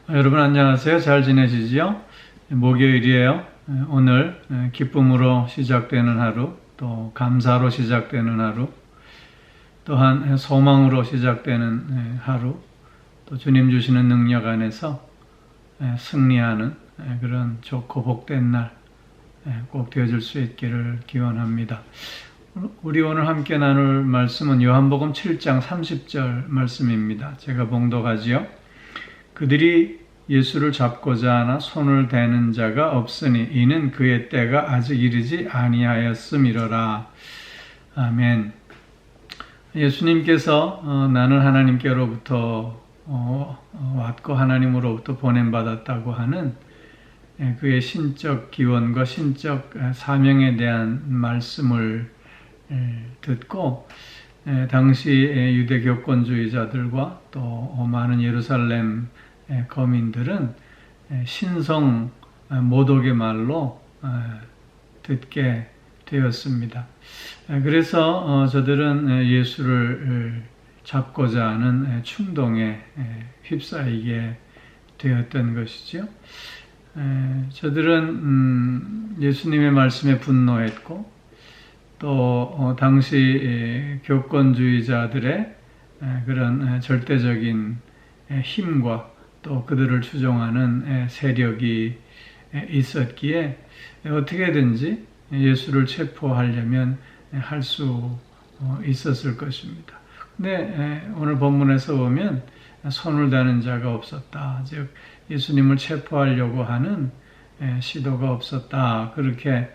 여러분 안녕하세요. 잘 지내시지요? 목요일이에요. 오늘 기쁨으로 시작되는 하루, 또 감사로 시작되는 하루, 또한 소망으로 시작되는 하루, 또 주님 주시는 능력 안에서 승리하는 그런 좋고 복된 날 꼭 되어질 수 있기를 기원합니다. 우리 오늘 함께 나눌 말씀은 요한복음 7장 30절 말씀입니다. 제가 봉독하지요. 그들이 예수를 잡고자 하나 손을 대는 자가 없으니 이는 그의 때가 아직 이르지 아니하였음이로라. 아멘. 예수님께서 나는 하나님께로부터 왔고 하나님으로부터 보냄받았다고 하는 그의 신적 기원과 신적 사명에 대한 말씀을 듣고 당시 유대 교권주의자들과 또 많은 예루살렘 거민들은 신성 모독의 말로 듣게 되었습니다. 그래서 저들은 예수를 잡고자 하는 충동에 휩싸이게 되었던 것이죠. 저들은 예수님의 말씀에 분노했고 또 당시 교권주의자들의 그런 절대적인 힘과 또 그들을 추종하는 세력이 있었기에 어떻게든지 예수를 체포하려면 할 수 있었을 것입니다. 근데 오늘 본문에서 보면 손을 대는 자가 없었다. 즉 예수님을 체포하려고 하는 시도가 없었다. 그렇게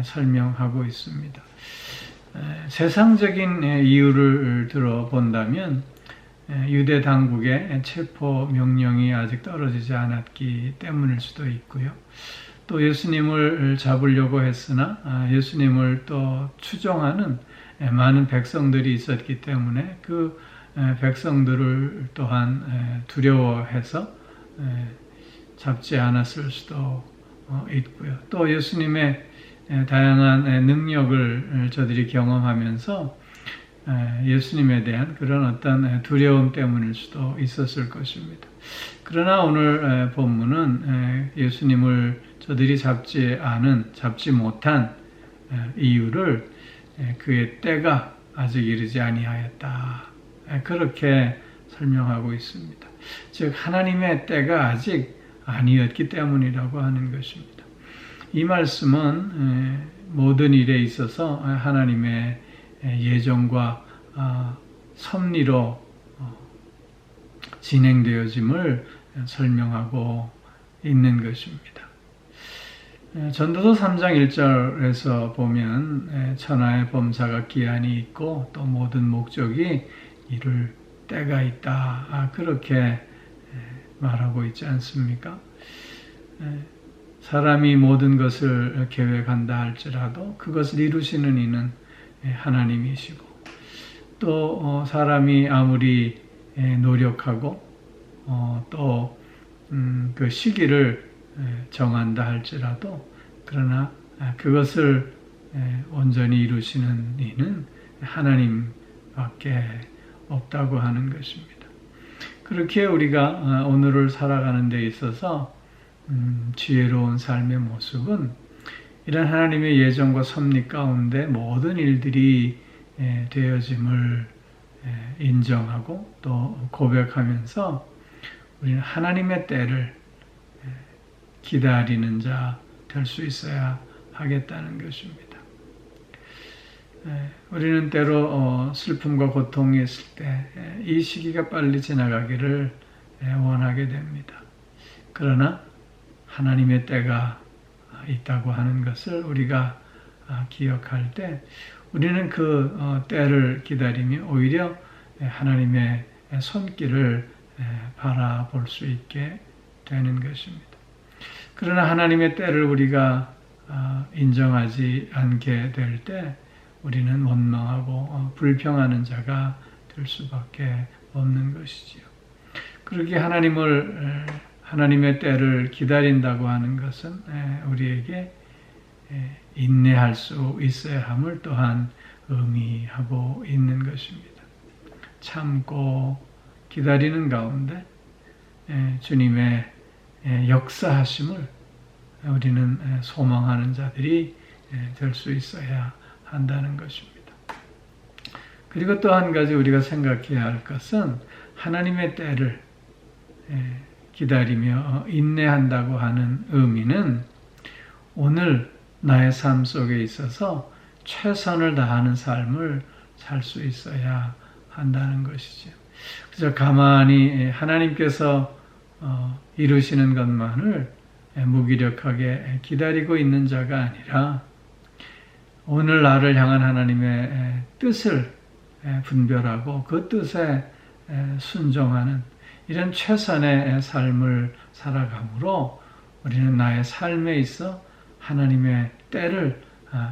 설명하고 있습니다. 세상적인 이유를 들어본다면 유대 당국의 체포 명령이 아직 떨어지지 않았기 때문일 수도 있고요. 또 예수님을 잡으려고 했으나 예수님을 또 추종하는 많은 백성들이 있었기 때문에 그 백성들을 또한 두려워해서 잡지 않았을 수도 있고요. 또 예수님의 다양한 능력을 저들이 경험하면서 예수님에 대한 그런 어떤 두려움 때문일 수도 있었을 것입니다. 그러나 오늘 본문은 예수님을 저들이 잡지 못한 이유를 그의 때가 아직 이르지 아니하였다. 그렇게 설명하고 있습니다. 즉 하나님의 때가 아직 아니었기 때문이라고 하는 것입니다. 이 말씀은 모든 일에 있어서 하나님의 예정과 섭리로 진행되어짐을 설명하고 있는 것입니다. 전도서 3장 1절에서 보면 천하의 범사가 기한이 있고 또 모든 목적이 이룰 때가 있다. 그렇게 말하고 있지 않습니까? 사람이 모든 것을 계획한다 할지라도 그것을 이루시는 이는 하나님이시고 또 사람이 아무리 노력하고 또 그 시기를 정한다 할지라도 그러나 그것을 온전히 이루시는 이는 하나님밖에 없다고 하는 것입니다. 그렇게 우리가 오늘을 살아가는 데 있어서 지혜로운 삶의 모습은 이런 하나님의 예정과 섭리 가운데 모든 일들이 되어짐을 인정하고 또 고백하면서 우리는 하나님의 때를 기다리는 자 될 수 있어야 하겠다는 것입니다. 우리는 때로 슬픔과 고통이 있을 때 이 시기가 빨리 지나가기를 원하게 됩니다. 그러나 하나님의 때가 있다고 하는 것을 우리가 기억할 때 우리는 그 때를 기다리며 오히려 하나님의 손길을 바라볼 수 있게 되는 것입니다. 그러나 하나님의 때를 우리가 인정하지 않게 될 때 우리는 원망하고 불평하는 자가 될 수밖에 없는 것이지요. 그렇게 하나님의 때를 기다린다고 하는 것은 우리에게 인내할 수 있어야 함을 또한 의미하고 있는 것입니다. 참고 기다리는 가운데 주님의 역사하심을 우리는 소망하는 자들이 될 수 있어야 한다는 것입니다. 그리고 또 한 가지 우리가 생각해야 할 것은 하나님의 때를 기다리며 인내한다고 하는 의미는 오늘 나의 삶 속에 있어서 최선을 다하는 삶을 살 수 있어야 한다는 것이죠. 그래서 가만히 하나님께서 이루시는 것만을 무기력하게 기다리고 있는 자가 아니라 오늘 나를 향한 하나님의 뜻을 분별하고 그 뜻에 순종하는 이런 최선의 삶을 살아가므로 우리는 나의 삶에 있어 하나님의 때를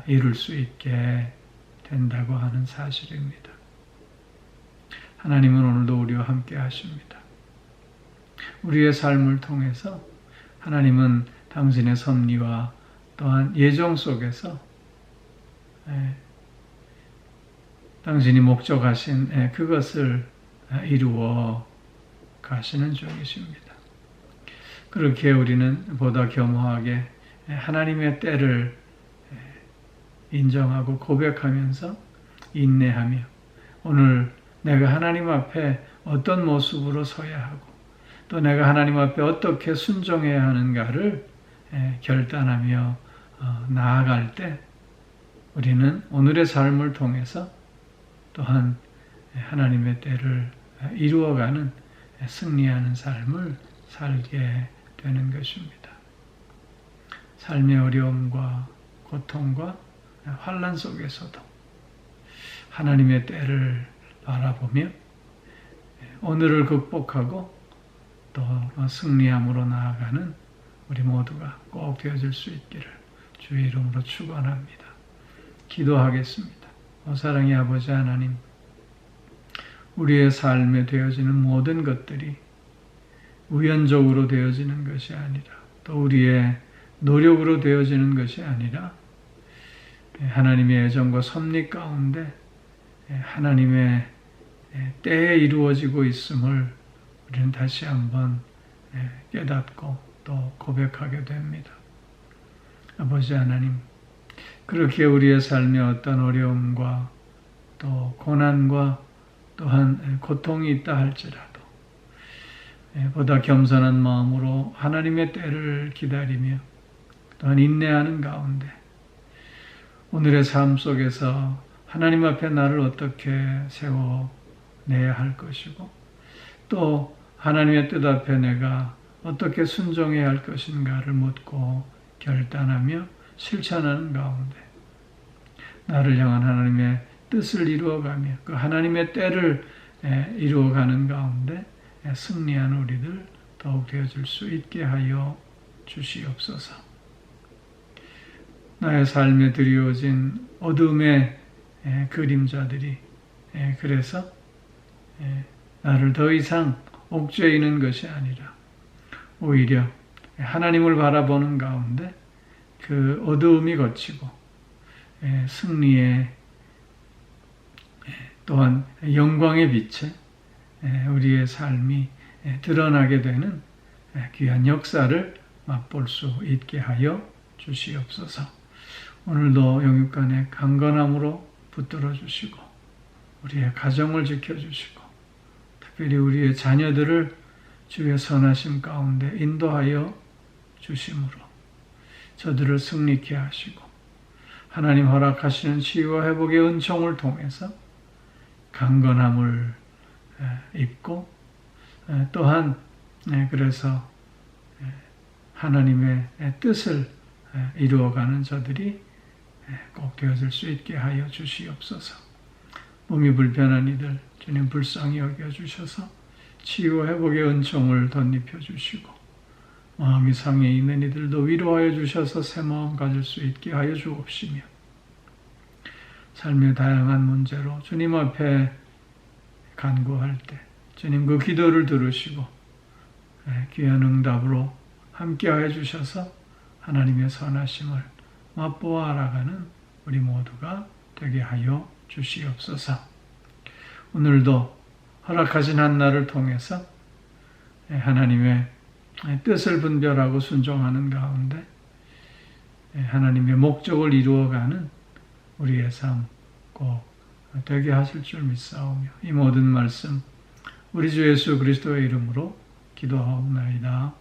이룰 수 있게 된다고 하는 사실입니다. 하나님은 오늘도 우리와 함께 하십니다. 우리의 삶을 통해서 하나님은 당신의 섭리와 또한 예정 속에서 당신이 목적하신 그것을 이루어 가시는 중이십니다. 그렇게 우리는 보다 겸허하게 하나님의 때를 인정하고 고백하면서 인내하며 오늘 내가 하나님 앞에 어떤 모습으로 서야 하고 또 내가 하나님 앞에 어떻게 순종해야 하는가를 결단하며 나아갈 때 우리는 오늘의 삶을 통해서 또한 하나님의 때를 이루어가는 승리하는 삶을 살게 되는 것입니다. 삶의 어려움과 고통과 환난 속에서도 하나님의 때를 바라보며 오늘을 극복하고 또 승리함으로 나아가는 우리 모두가 꼭 되어질 수 있기를 주의 이름으로 축원합니다. 기도하겠습니다. 사랑의 아버지 하나님, 우리의 삶에 되어지는 모든 것들이 우연적으로 되어지는 것이 아니라 또 우리의 노력으로 되어지는 것이 아니라 하나님의 애정과 섭리 가운데 하나님의 때에 이루어지고 있음을 우리는 다시 한번 깨닫고 또 고백하게 됩니다. 아버지 하나님, 그렇게 우리의 삶에 어떤 어려움과 또 고난과 또한 고통이 있다 할지라도 보다 겸손한 마음으로 하나님의 때를 기다리며 또한 인내하는 가운데 오늘의 삶 속에서 하나님 앞에 나를 어떻게 세워내야 할 것이고 또 하나님의 뜻 앞에 내가 어떻게 순종해야 할 것인가를 묻고 결단하며 실천하는 가운데 나를 향한 하나님의 뜻을 이루어가며 그 하나님의 때를 이루어가는 가운데 승리한 우리들 더욱 되어질 수 있게 하여 주시옵소서. 나의 삶에 드리워진 어둠의 그림자들이 그래서 나를 더 이상 옥죄이는 것이 아니라 오히려 하나님을 바라보는 가운데 그 어두움이 걷히고 승리의 또한 영광의 빛에 우리의 삶이 드러나게 되는 귀한 역사를 맛볼 수 있게 하여 주시옵소서. 오늘도 영육간의 강건함으로 붙들어 주시고 우리의 가정을 지켜주시고 특별히 우리의 자녀들을 주의 선하심 가운데 인도하여 주심으로 저들을 승리케 하시고 하나님 허락하시는 치유와 회복의 은총을 통해서 강건함을 입고 또한 그래서 하나님의 뜻을 이루어가는 저들이 꼭 되어질 수 있게 하여 주시옵소서. 몸이 불편한 이들 주님 불쌍히 여겨주셔서 치유와 회복의 은총을 덧입혀 주시고 마음이 상해 있는 이들도 위로하여 주셔서 새 마음 가질 수 있게 하여 주옵시며 삶의 다양한 문제로 주님 앞에 간구할 때 주님 그 기도를 들으시고 귀한 응답으로 함께하여 주셔서 하나님의 선하심을 맛보아 알아가는 우리 모두가 되게 하여 주시옵소서. 오늘도 허락하신 한 날을 통해서 하나님의 뜻을 분별하고 순종하는 가운데 하나님의 목적을 이루어가는 우리의 삶 꼭 되게 하실 줄 믿사오며 이 모든 말씀 우리 주 예수 그리스도의 이름으로 기도하옵나이다.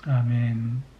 아멘.